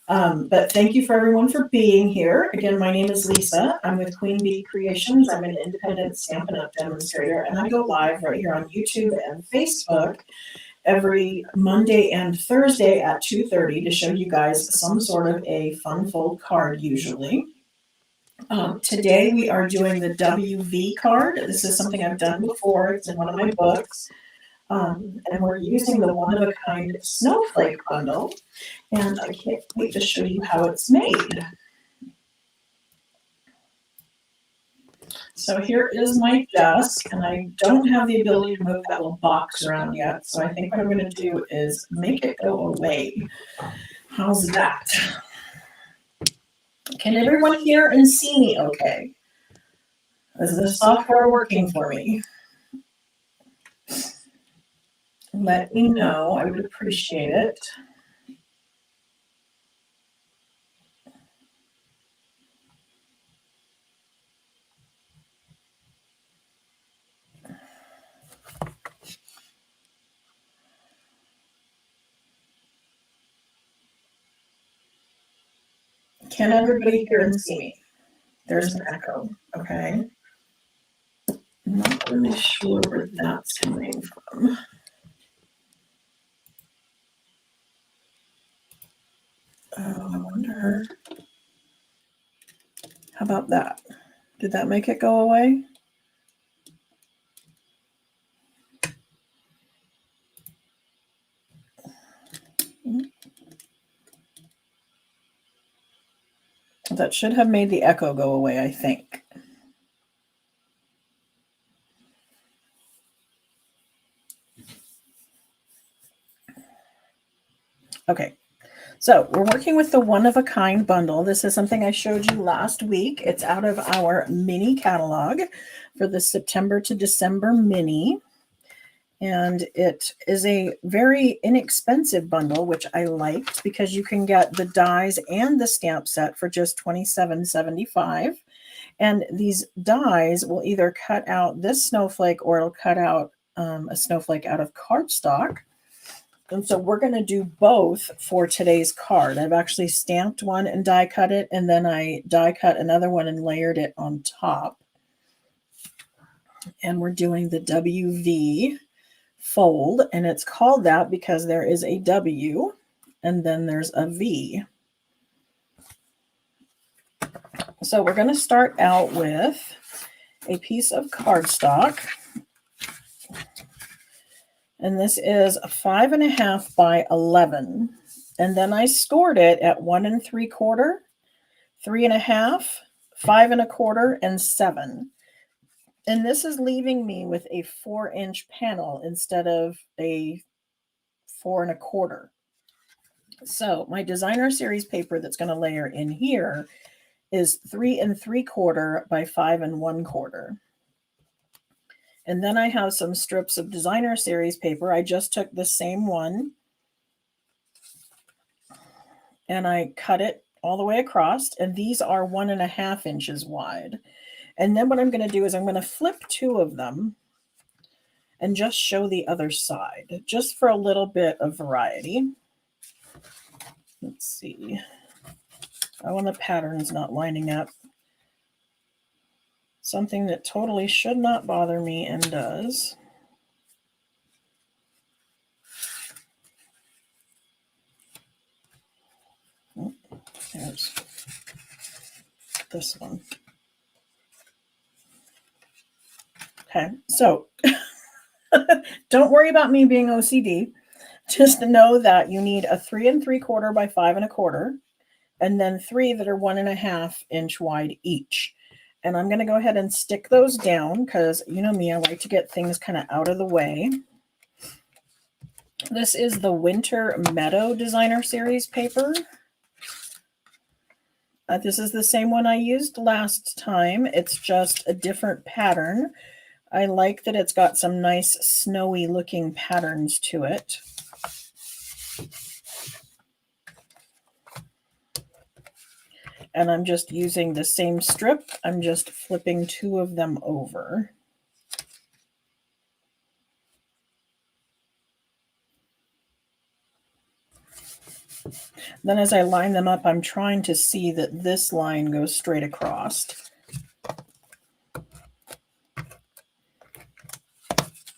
But thank you for everyone for being here. Again, my name is Lisa. I'm with Queen Bee Creations. I'm an independent Stampin' Up! Demonstrator, and I go live right here on YouTube and Facebook every Monday and Thursday at 2:30 to show you guys some sort of a fun fold card usually. Today we are doing the WV card. This is something I've done before. It's in one of my books. And we're using the one-of-a-kind snowflake bundle. And I can't wait to show you how it's made. So here is my desk, and I don't have the ability to move that little box around yet. So I think what I'm going to do is make it go away. How's that? Can everyone hear and see me okay? Is the software working for me? Let me know. I would appreciate it. Can everybody hear and see me? There's an echo, okay? I'm not really sure where that's coming from. Oh, I wonder. How about that? Did that make it go away? That should have made the echo go away, I think. Okay, so we're working with the one-of-a-kind bundle. This is something I showed you last week. It's out of our mini catalog for the September to December mini. And it is a very inexpensive bundle, which I liked because you can get the dies and the stamp set for just $27.75. And these dies will either cut out this snowflake or it'll cut out a snowflake out of cardstock. And so we're going to do both for today's card. I've actually stamped one and die cut it, and then I die cut another one and layered it on top. And we're doing the WV fold, and it's called that because there is a W and then there's a V. So we're going to start out with a piece of cardstock, and this is 5.5 by 11, and then I scored it at 1 3/4, 3.5, 5 1/4, and 7. And this is leaving me with a 4-inch panel instead of a 4 1/4. So my designer series paper that's going to layer in here is 3 3/4 by 5 1/4. And then I have some strips of designer series paper. I just took the same one and I cut it all the way across. And these are 1.5 inches wide. And then what I'm going to do is I'm going to flip 2 of them and just show the other side, just for a little bit of variety. Let's see. Oh, and the pattern's not lining up. Something that totally should not bother me and does. Oh, there's this one. Okay, so don't worry about me being OCD. Just know that you need a 3 3/4 by 5 1/4, and then 3 that are 1.5 inch wide each. And I'm going to go ahead and stick those down because you know me, I like to get things kind of out of the way. This is the Winter Meadow Designer Series paper. This is the same one I used last time. It's just a different pattern. I like that it's got some nice snowy looking patterns to it. And I'm just using the same strip. I'm just flipping 2 of them over. Then as I line them up, I'm trying to see that this line goes straight across.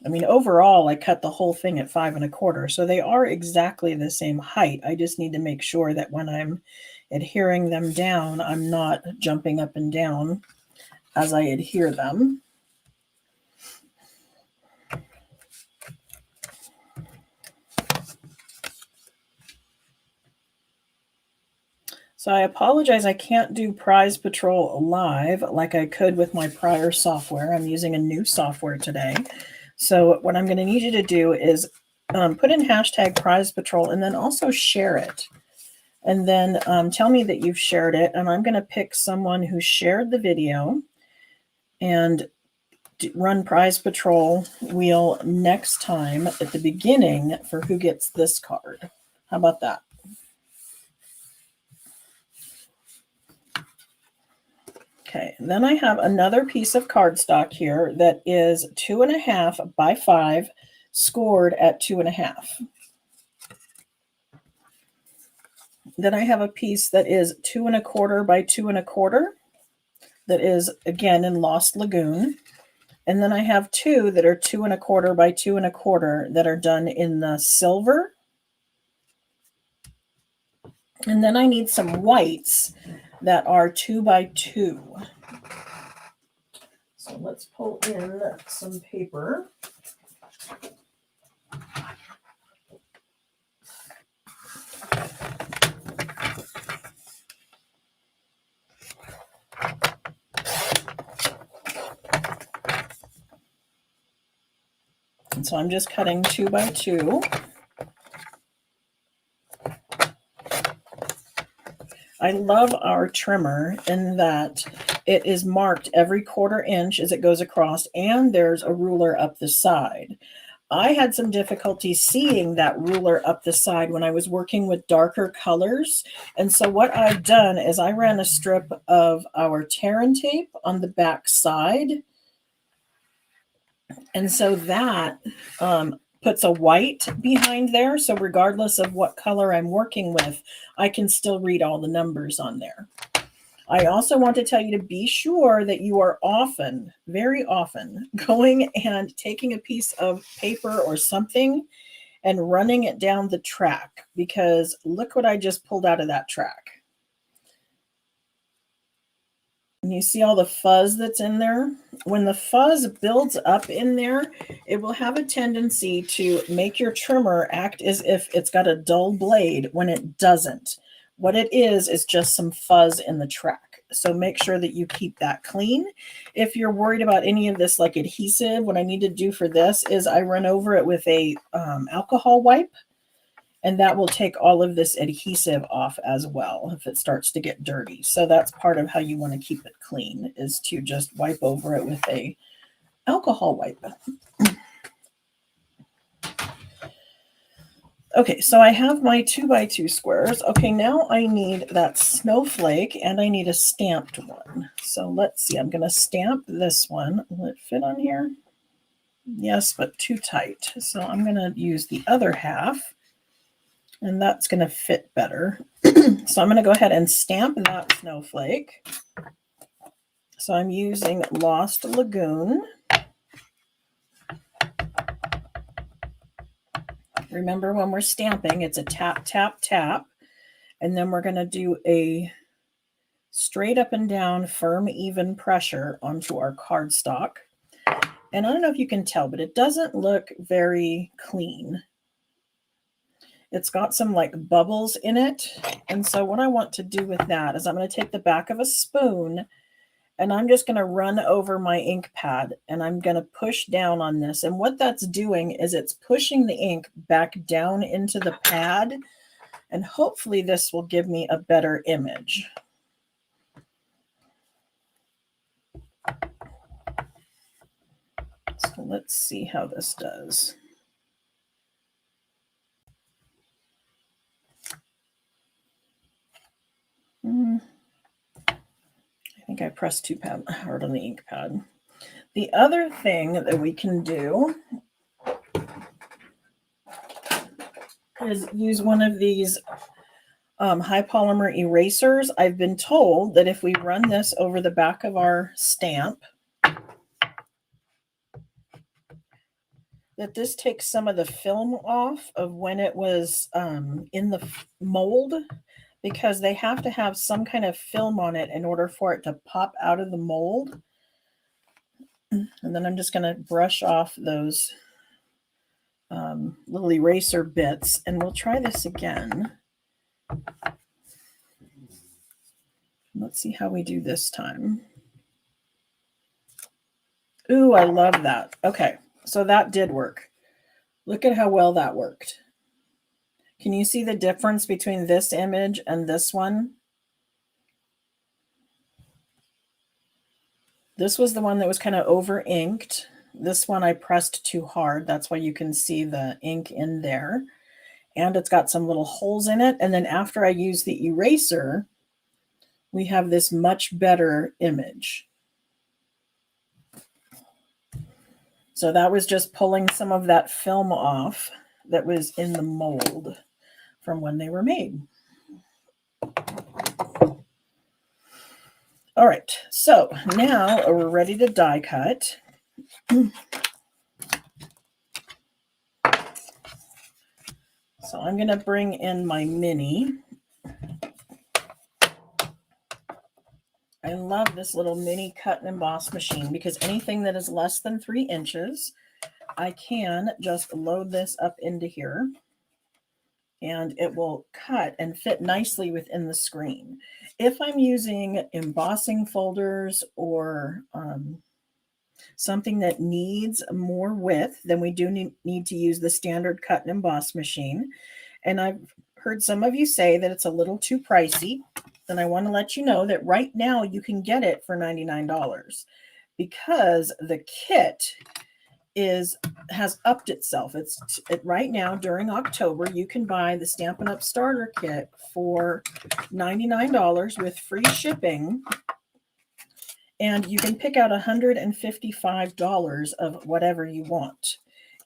I mean, overall, I cut the whole thing at 5 1/4, so they are exactly the same height. I just need to make sure that when I'm adhering them down, I'm not jumping up and down as I adhere them. So I apologize, I can't do Prize Patrol live like I could with my prior software. I'm using a new software today. So what I'm going to need you to do is put in hashtag Prize Patrol and then also share it. And then tell me that you've shared it. And I'm going to pick someone who shared the video and run Prize Patrol wheel next time at the beginning for who gets this card. How about that? Okay, and then I have another piece of cardstock here that is 2.5 by 5, scored at 2.5. Then I have a piece that is 2 1/4 by 2 1/4 that is again in Lost Lagoon. And then I have 2 that are 2 1/4 by 2 1/4 that are done in the silver. And then I need some whites that are 2 by 2. So let's pull in some paper. And so I'm just cutting 2 by 2. I love our trimmer in that it is marked every 1/4 inch as it goes across, and there's a ruler up the side. I had some difficulty seeing that ruler up the side when I was working with darker colors. And so what I've done is I ran a strip of our Terran tape on the back side. And so that puts a white behind there. So regardless of what color I'm working with, I can still read all the numbers on there. I also want to tell you to be sure that you are often, very often, going and taking a piece of paper or something and running it down the track, because look what I just pulled out of that track. And you see all the fuzz that's in there? When the fuzz builds up in there, it will have a tendency to make your trimmer act as if it's got a dull blade when it doesn't. What it is just some fuzz in the track. So make sure that you keep that clean. If you're worried about any of this like adhesive, what I need to do for this is I run over it with a alcohol wipe. And that will take all of this adhesive off as well if it starts to get dirty. So that's part of how you want to keep it clean, is to just wipe over it with a alcohol wipe. Okay, so I have my 2 by 2 squares. Okay, now I need that snowflake and I need a stamped one. So let's see, I'm going to stamp this one. Will it fit on here? Yes, but too tight. So I'm going to use the other half. And that's going to fit better. So I'm going to go ahead and stamp that snowflake. So I'm using Lost Lagoon. Remember, when we're stamping, it's a tap, tap, tap. And then we're going to do a straight up and down, firm, even pressure onto our cardstock. And I don't know if you can tell, but it doesn't look very clean. It's got some like bubbles in it. And so what I want to do with that is I'm going to take the back of a spoon and I'm just going to run over my ink pad and I'm going to push down on this. And what that's doing is it's pushing the ink back down into the pad. And hopefully this will give me a better image. So let's see how this does. I think I pressed too hard on the ink pad. The other thing that we can do is use one of these high polymer erasers. I've been told that if we run this over the back of our stamp, that this takes some of the film off of when it was in the mold, because they have to have some kind of film on it in order for it to pop out of the mold. And then I'm just going to brush off those little eraser bits, and we'll try this again. Let's see how we do this time. Ooh, I love that. Okay, so that did work. Look at how well that worked. Can you see the difference between this image and this one? This was the one that was kind of over inked. This one I pressed too hard. That's why you can see the ink in there. And it's got some little holes in it. And then after I use the eraser, we have this much better image. So that was just pulling some of that film off that was in the mold from when they were made. All right, so now we're ready to die cut. So I'm going to bring in my mini. I love this little mini cut and emboss machine because anything that is less than 3 inches, I can just load this up into here and it will cut and fit nicely within the screen. If I'm using embossing folders or something that needs more width, then we do need to use the standard cut and emboss machine. And I've heard some of you say that it's a little too pricey. Then I want to let you know that right now you can get it for $99 because the kit has upped itself. Right now during October, you can buy the Stampin' Up! Starter Kit for $99 with free shipping. And you can pick out $155 of whatever you want.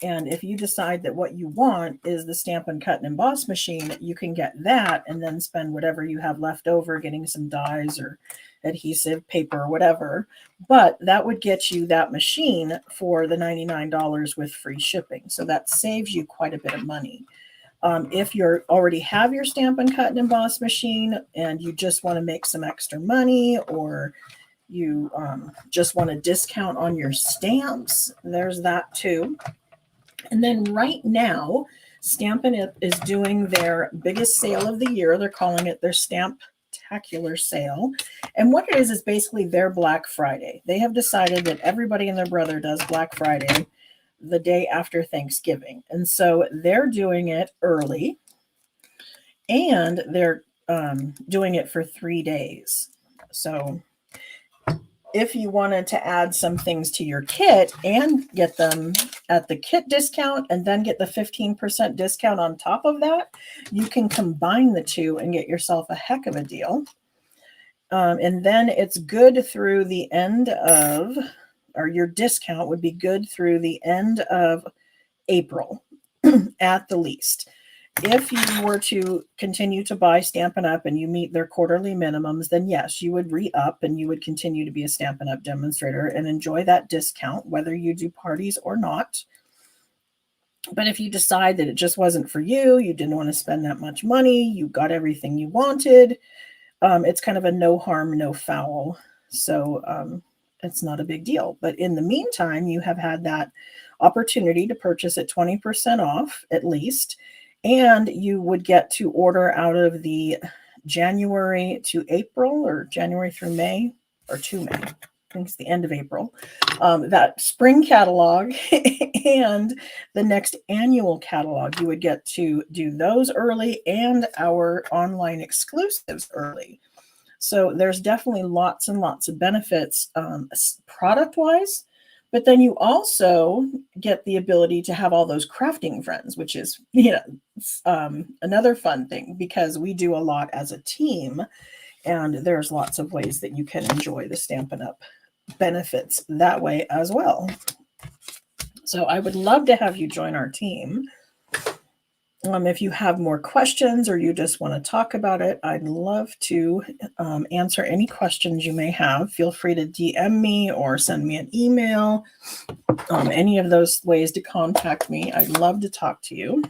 And if you decide that what you want is the Stampin' Cut and Emboss machine, you can get that and then spend whatever you have left over getting some dies or adhesive paper or whatever. But that would get you that machine for the $99 with free shipping. So that saves you quite a bit of money. If you already have your Stampin' Cut and Emboss machine and you just want to make some extra money, or you just want a discount on your stamps, there's that too. And then right now, Stampin' is doing their biggest sale of the year. They're calling it their Stamptacular sale. And what it is basically their Black Friday. They have decided that everybody and their brother does Black Friday the day after Thanksgiving. And so they're doing it early, and they're doing it for 3 days. So if you wanted to add some things to your kit and get them at the kit discount and then get the 15% discount on top of that, you can combine the two and get yourself a heck of a deal. And then it's good through the end of, or your discount would be good through the end of April at the least. If you were to continue to buy Stampin' Up! And you meet their quarterly minimums, then yes, you would re-up and you would continue to be a Stampin' Up! Demonstrator and enjoy that discount, whether you do parties or not. But if you decide that it just wasn't for you, you didn't want to spend that much money, you got everything you wanted, it's kind of a no harm, no foul. So it's not a big deal. But in the meantime, you have had that opportunity to purchase at 20% off at least. And you would get to order out of the January to April, or January through May, or to May. I think it's the end of April. That spring catalog and the next annual catalog, you would get to do those early and our online exclusives early. So there's definitely lots and lots of benefits product-wise. But then you also get the ability to have all those crafting friends, which is, another fun thing because we do a lot as a team, and there's lots of ways that you can enjoy the Stampin' Up! Benefits that way as well. So I would love to have you join our team. If you have more questions or you just want to talk about it, I'd love to answer any questions you may have. Feel free to DM me or send me an email. Any of those ways to contact me. I'd love to talk to you.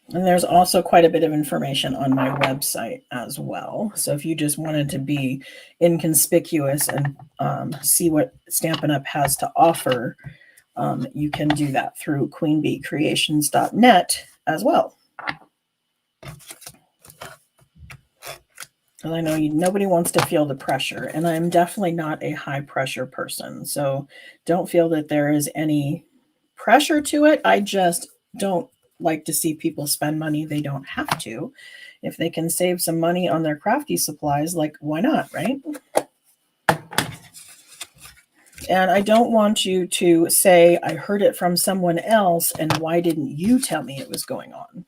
And there's also quite a bit of information on my website as well. So if you just wanted to be inconspicuous and see what Stampin' Up! Has to offer, you can do that through queenbeecreations.net as well. And I know nobody wants to feel the pressure, and I'm definitely not a high pressure person. So don't feel that there is any pressure to it. I just don't like to see people spend money they don't have to. If they can save some money on their crafty supplies, like, why not, right? And I don't want you to say, I heard it from someone else, and why didn't you tell me it was going on?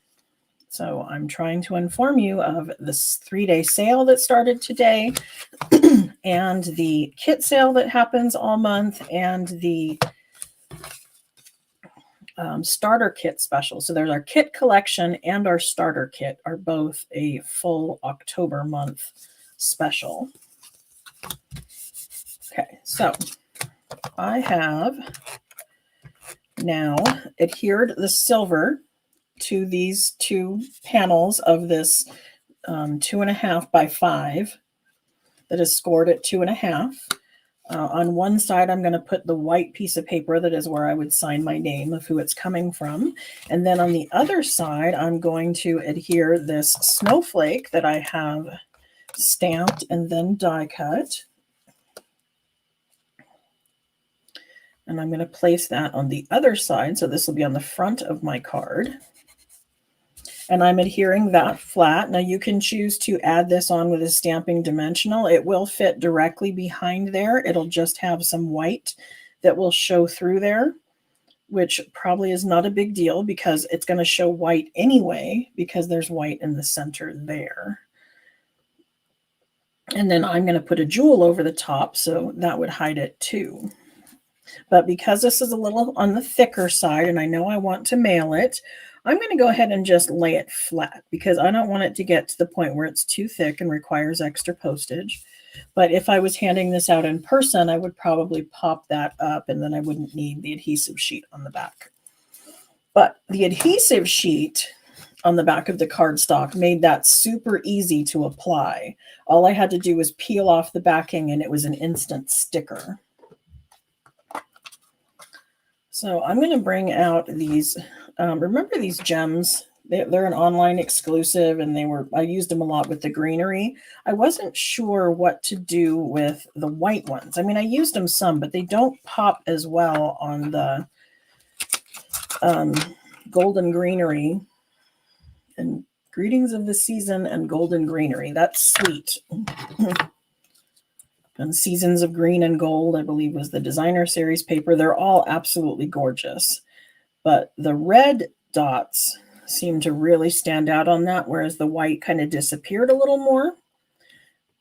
So I'm trying to inform you of this 3-day sale that started today and the kit sale that happens all month and the starter kit special. So there's our kit collection and our starter kit are both a full October month special. Okay, so I have now adhered the silver to these 2 panels of this 2.5 by 5 that is scored at 2.5. On one side, I'm going to put the white piece of paper that is where I would sign my name of who it's coming from. And then on the other side, I'm going to adhere this snowflake that I have stamped and then die cut. And I'm going to place that on the other side. So this will be on the front of my card. And I'm adhering that flat. Now you can choose to add this on with a stamping dimensional. It will fit directly behind there. It'll just have some white that will show through there, which probably is not a big deal because it's going to show white anyway because there's white in the center there. And then I'm going to put a jewel over the top, so that would hide it too. But because this is a little on the thicker side and I know I want to mail it, I'm going to go ahead and just lay it flat because I don't want it to get to the point where it's too thick and requires extra postage. But if I was handing this out in person, I would probably pop that up and then I wouldn't need the adhesive sheet on the back. But the adhesive sheet on the back of the cardstock made that super easy to apply. All I had to do was peel off the backing and it was an instant sticker. So I'm going to bring out these, remember these gems? They're an online exclusive and I used them a lot with the greenery. I wasn't sure what to do with the white ones. I mean, I used them some, but they don't pop as well on the golden greenery. And greetings of the season and golden greenery. That's sweet. And Seasons of Green and Gold, I believe, was the designer series paper. They're all absolutely gorgeous. But the red dots seem to really stand out on that, whereas the white kind of disappeared a little more.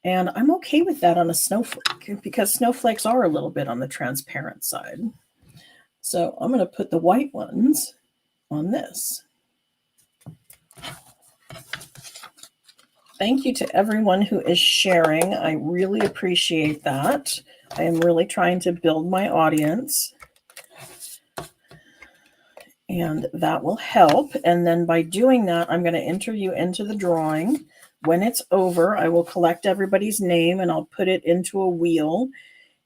And I'm okay with that on a snowflake because snowflakes are a little bit on the transparent side. So I'm going to put the white ones on this. Thank you to everyone who is sharing. I really appreciate that. I am really trying to build my audience. And that will help. And then by doing that, I'm going to enter you into the drawing. When it's over, I will collect everybody's name and I'll put it into a wheel.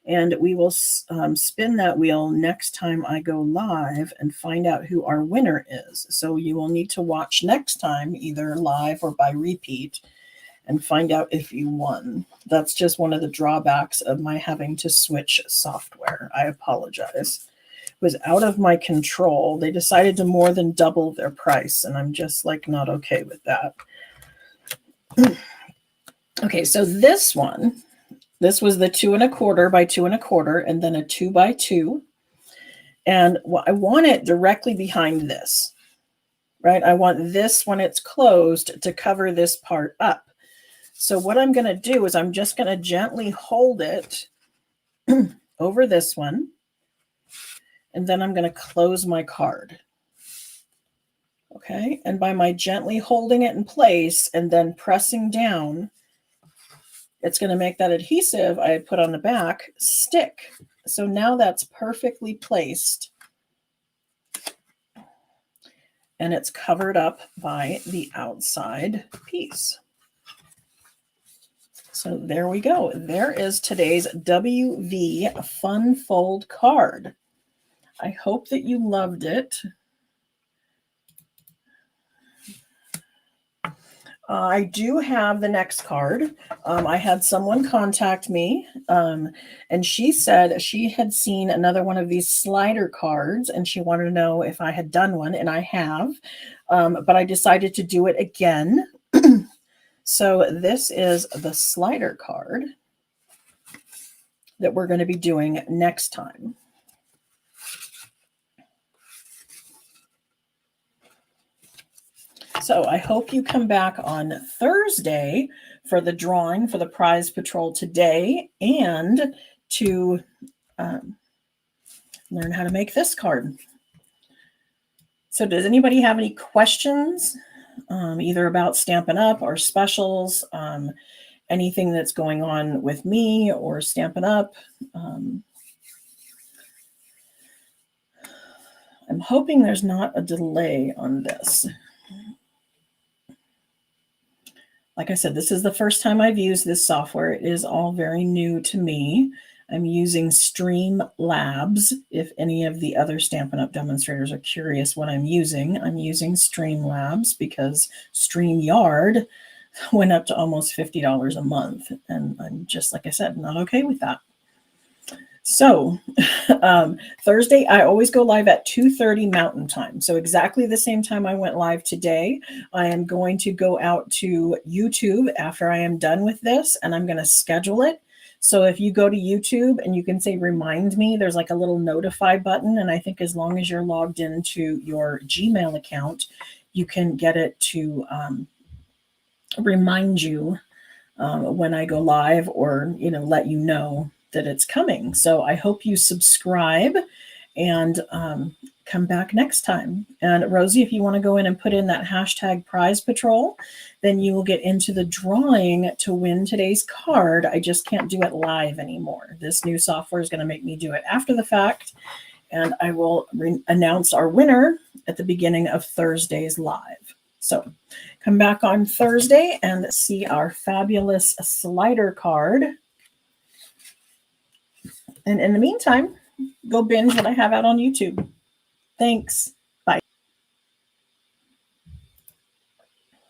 And we will spin that wheel next time I go live and find out who our winner is. So you will need to watch next time, either live or by repeat, and find out if you won. That's just one of the drawbacks of my having to switch software. I apologize. It was out of my control. They decided to more than double their price, and I'm just like not okay with that. Okay, so this one, this was the 2 1/4 by 2 1/4, and then a 2 by 2. And I want it directly behind this, right? I want this, when it's closed, to cover this part up. So what I'm going to do is I'm just going to gently hold it over this one. And then I'm going to close my card. Okay, and by my gently holding it in place and then pressing down, it's going to make that adhesive I had put on the back stick. So now that's perfectly placed. And it's covered up by the outside piece. So there we go. There is today's WV Fun Fold card. I hope that you loved it. I do have the next card. I had someone contact me, and she said she had seen another one of these slider cards, and she wanted to know if I had done one, and I have, but I decided to do it again. So this is the slider card that we're going to be doing next time. So I hope you come back on Thursday for the drawing for the prize patrol today and to learn how to make this card. So does anybody have any questions, either about Stampin' Up! Or specials, anything that's going on with me or Stampin' Up!? I'm hoping there's not a delay on this. Like I said, this is the first time I've used this software. It is all very new to me. I'm using Streamlabs. If any of the other Stampin' Up! Demonstrators are curious what I'm using Streamlabs because StreamYard went up to almost $50 a month. And I'm just, like I said, not okay with that. So Thursday, I always go live at 2:30 Mountain Time. So exactly the same time I went live today, I am going to go out to YouTube after I am done with this, and I'm going to schedule it. So if you go to YouTube and you can say, remind me, there's like a little notify button. And I think as long as you're logged into your Gmail account, you can get it to remind you when I go live or, let you know that it's coming. So I hope you subscribe and come back next time. And Rosie, if you want to go in and put in that hashtag prize patrol, then you will get into the drawing to win today's card. I just can't do it live anymore. This new software is going to make me do it after the fact. And I will announce our winner at the beginning of Thursday's live. So come back on Thursday and see our fabulous slider card. And in the meantime, go binge what I have out on YouTube. Thanks.